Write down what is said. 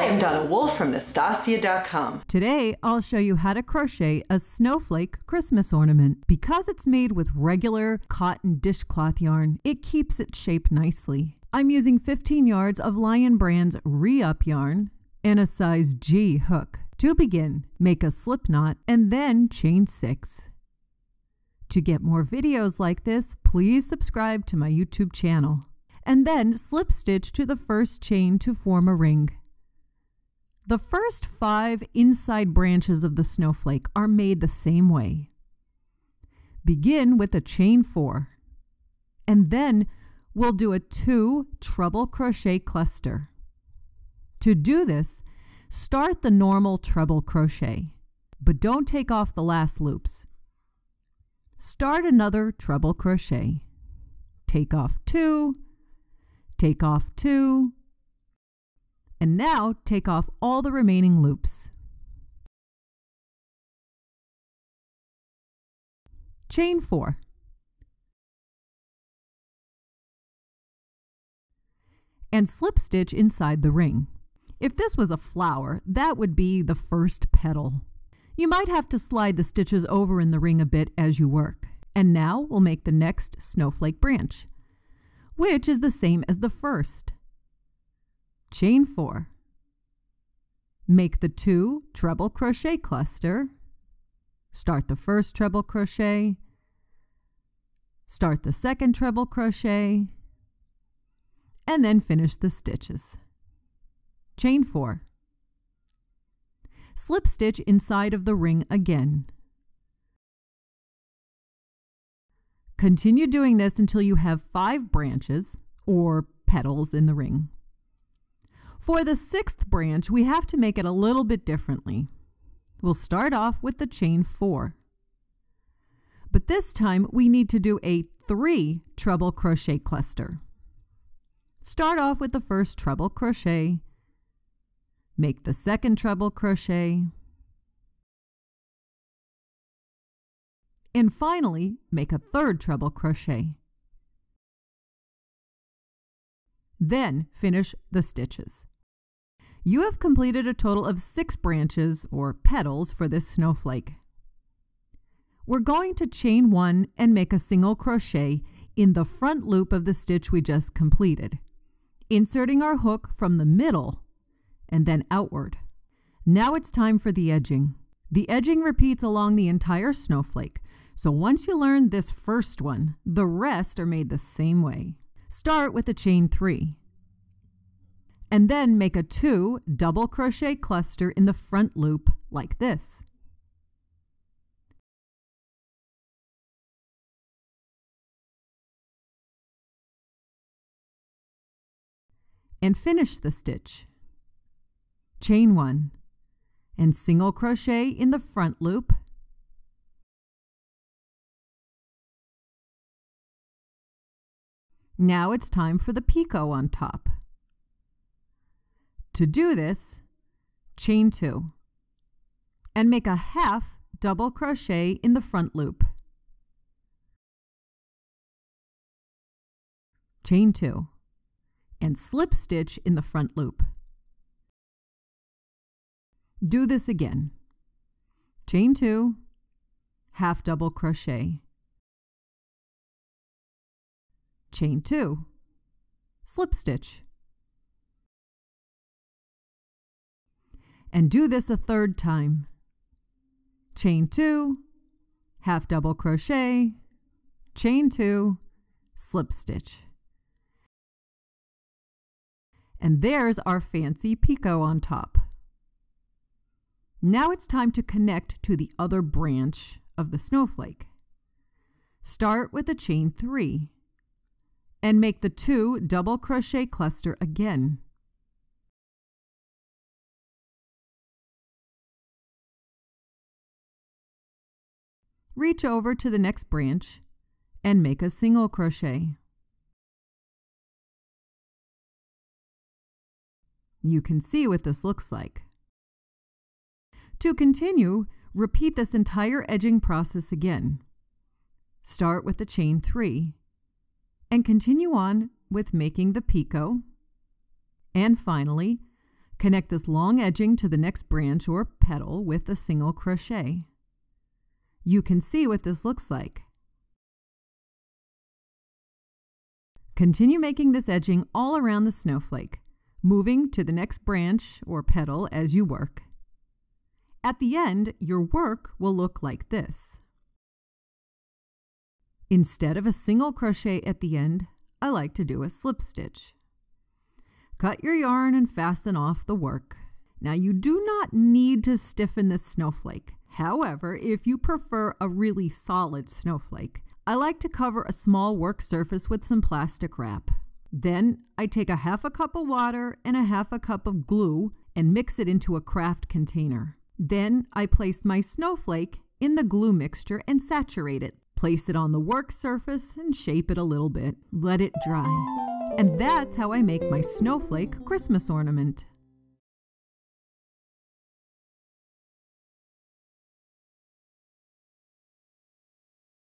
I'm Donna Wolfe from Naztazia.com. Today, I'll show you how to crochet a Snowflake Christmas ornament. Because it's made with regular cotton dishcloth yarn, it keeps its shape nicely. I'm using 15 yards of Lion Brand's Re-Up yarn and a size G hook. To begin, make a slip knot and then chain 6. To get more videos like this, please subscribe to my YouTube channel. And then slip stitch to the first chain to form a ring. The first 5 inside branches of the snowflake are made the same way. Begin with a chain 4, and then we'll do a 2 treble crochet cluster. To do this, start the normal treble crochet, but don't take off the last loops. Start another treble crochet. Take off 2, take off 2, and now take off all the remaining loops. Chain 4. And slip stitch inside the ring. If this was a flower, that would be the first petal. You might have to slide the stitches over in the ring a bit as you work. And now we'll make the next snowflake branch, which is the same as the first. Chain 4. Make the 2 treble crochet cluster. Start the first treble crochet. Start the second treble crochet. And then finish the stitches. Chain 4. Slip stitch inside of the ring again. Continue doing this until you have 5 branches or petals in the ring. For the 6th branch, we have to make it a little bit differently. We'll start off with the chain 4. But this time we need to do a 3 treble crochet cluster. Start off with the first treble crochet. Make the second treble crochet. And finally, make a 3rd treble crochet. Then finish the stitches. You have completed a total of 6 branches or petals for this snowflake. We're going to chain 1 and make a single crochet in the front loop of the stitch we just completed, inserting our hook from the middle and then outward. Now it's time for the edging. The edging repeats along the entire snowflake, so once you learn this first one, the rest are made the same way. Start with a chain 3, and then make a 2 double crochet cluster in the front loop like this. And finish the stitch. Chain 1 and single crochet in the front loop. Now it's time for the picot on top. To do this, chain 2 and make a half double crochet in the front loop. Chain 2 and slip stitch in the front loop. Do this again. Chain 2, half double crochet. Chain 2, slip stitch. And do this a 3rd time. Chain 2, half double crochet, chain 2, slip stitch. And there's our fancy picot on top. Now it's time to connect to the other branch of the snowflake. Start with a chain 3 and make the 2 double crochet cluster again. Reach over to the next branch and make a single crochet. You can see what this looks like. To continue, repeat this entire edging process again. Start with the chain 3 and continue on with making the picot. And finally, Connect this long edging to the next branch or petal with a single crochet. You can see what this looks like. Continue making this edging all around the snowflake, moving to the next branch or petal as you work. At the end, your work will look like this. Instead of a single crochet at the end, I like to do a slip stitch. Cut your yarn and fasten off the work. Now you do not need to stiffen this snowflake. However, if you prefer a really solid snowflake, I like to cover a small work surface with some plastic wrap. Then I take a half a cup of water and a half a cup of glue and mix it into a craft container. Then I place my snowflake in the glue mixture and saturate it. Place it on the work surface and shape it a little bit. Let it dry. And that's how I make my snowflake Christmas ornament.